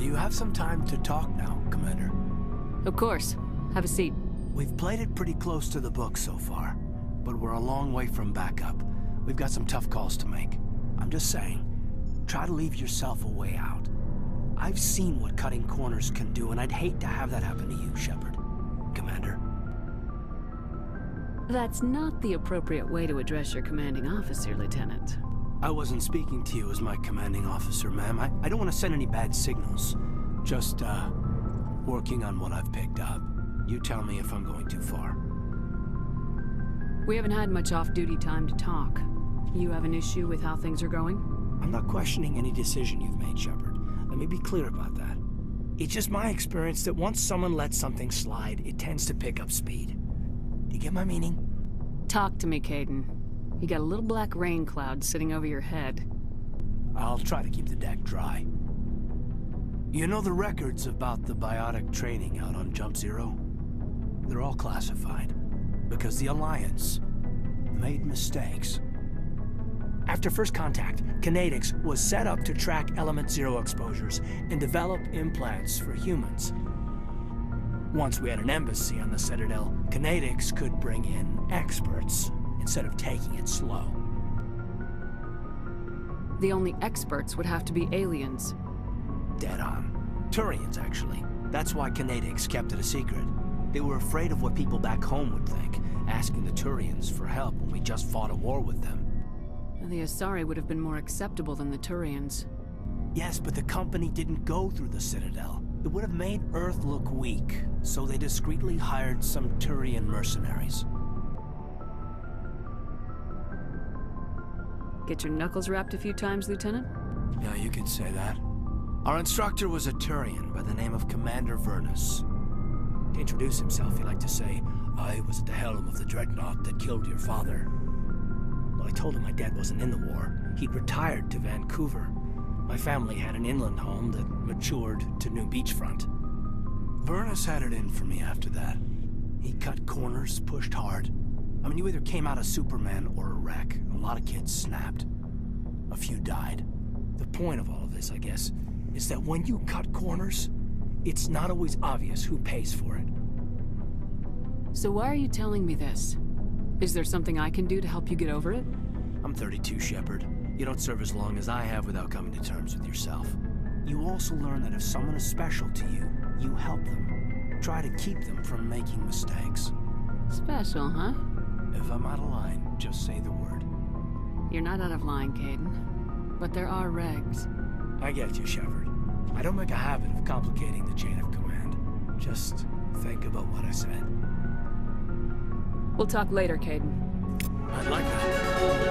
Do you have some time to talk now, Commander? Of course. Have a seat. We've played it pretty close to the book so far, but we're a long way from backup. We've got some tough calls to make. I'm just saying, try to leave yourself a way out. I've seen what cutting corners can do, and I'd hate to have that happen to you, Shepard. Commander. That's not the appropriate way to address your commanding officer, Lieutenant. I wasn't speaking to you as my commanding officer, ma'am. I don't want to send any bad signals. Just, working on what I've picked up. You tell me if I'm going too far. We haven't had much off-duty time to talk. You have an issue with how things are going? I'm not questioning any decision you've made, Shepard. Let me be clear about that. It's just my experience that once someone lets something slide, it tends to pick up speed. Do you get my meaning? Talk to me, Kaidan. You got a little black rain cloud sitting over your head. I'll try to keep the deck dry. You know the records about the biotic training out on Jump Zero? They're all classified, because the Alliance made mistakes. After first contact, Kinetics was set up to track Element Zero exposures and develop implants for humans. Once we had an embassy on the Citadel, Kinetics could bring in experts instead of taking it slow. The only experts would have to be aliens. Dead on. Turians, actually. That's why Kinetics kept it a secret. They were afraid of what people back home would think, asking the Turians for help when we just fought a war with them. The Asari would have been more acceptable than the Turians. Yes, but the company didn't go through the Citadel. It would have made Earth look weak, so they discreetly hired some Turian mercenaries. Get your knuckles rapped a few times, Lieutenant? Yeah, you could say that. Our instructor was a Turian by the name of Commander Vernus. To introduce himself, he liked to say, "I was at the helm of the dreadnought that killed your father." Well, I told him my dad wasn't in the war. He'd retired to Vancouver. My family had an inland home that matured to New Beachfront. Vernus had it in for me after that. He cut corners, pushed hard. I mean, you either came out a Superman or a wreck. A lot of kids snapped. A few died. The point of all of this, I guess, is that when you cut corners, it's not always obvious who pays for it. So why are you telling me this? Is there something I can do to help you get over it? I'm 32, Shepard. You don't serve as long as I have without coming to terms with yourself. You also learn that if someone is special to you, you help them. Try to keep them from making mistakes. Special, huh? If I'm out of line, just say the word. You're not out of line, Kaidan. But there are regs. I get you, Shepard. I don't make a habit of complicating the chain of command. Just think about what I said. We'll talk later, Kaidan. I'd like that.